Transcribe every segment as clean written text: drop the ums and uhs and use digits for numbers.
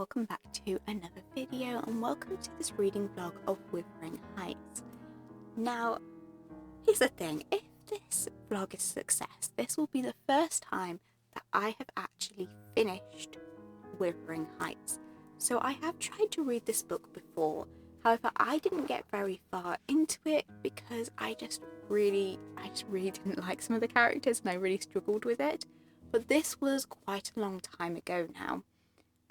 welcome back to another video, and welcome to this reading vlog of Wuthering Heights. Now, here's the thing, if this vlog is a success, this will be the first time that I have actually finished Wuthering Heights. So I have tried to read this book before, however I didn't get very far into it because I just really didn't like some of the characters and I really struggled with it. But this was quite a long time ago now.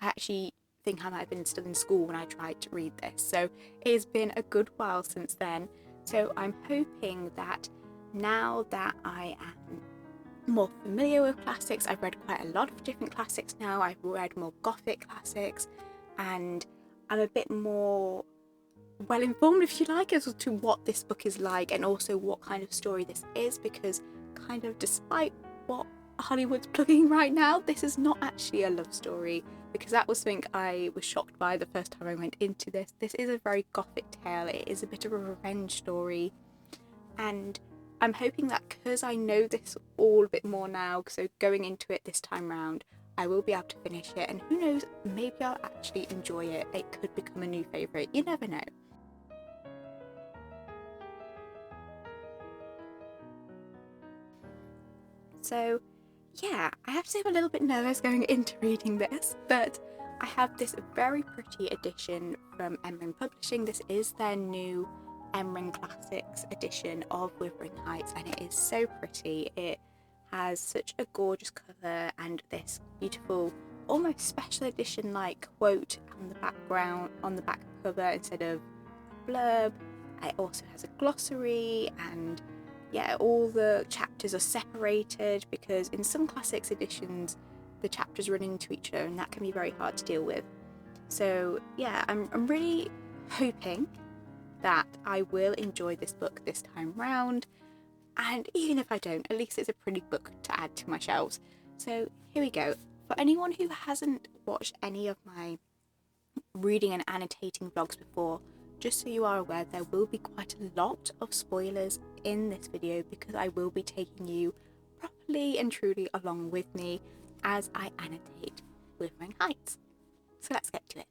I actually think I might have been still in school when I tried to read this, so it has been a good while since then. So I'm hoping that now that I am more familiar with classics, I've read quite a lot of different classics now, I've read more gothic classics, and I'm a bit more well informed, if you like, as to what this book is like and also what kind of story this is, because kind of despite what Hollywood's plugging right now, this is not actually a love story, because that was something I was shocked by the first time I went into this. This is a very gothic tale, it is a bit of a revenge story, and I'm hoping that because I know this all a bit more now, so going into it this time round, I will be able to finish it, and who knows, maybe I'll actually enjoy it. It could become a new favourite, you never know. So yeah, I have to say I'm a little bit nervous going into reading this, but I have this very pretty edition from Emrynn Publishing. This is their new Emrynn Classics edition of Wuthering Heights, and it is so pretty. It has such a gorgeous cover and this beautiful, almost special edition like quote on the background, on the back cover instead of a blurb. It also has a glossary, and yeah, all the chapters are separated, because in some classics editions the chapters run into each other and that can be very hard to deal with. So yeah, I'm really hoping that I will enjoy this book this time round, and even if I don't, at least it's a pretty book to add to my shelves. So here we go. For anyone who hasn't watched any of my reading and annotating vlogs before, just so you are aware, there will be quite a lot of spoilers in this video, because I will be taking you properly and truly along with me as I annotate Wuthering Heights. So let's get to it.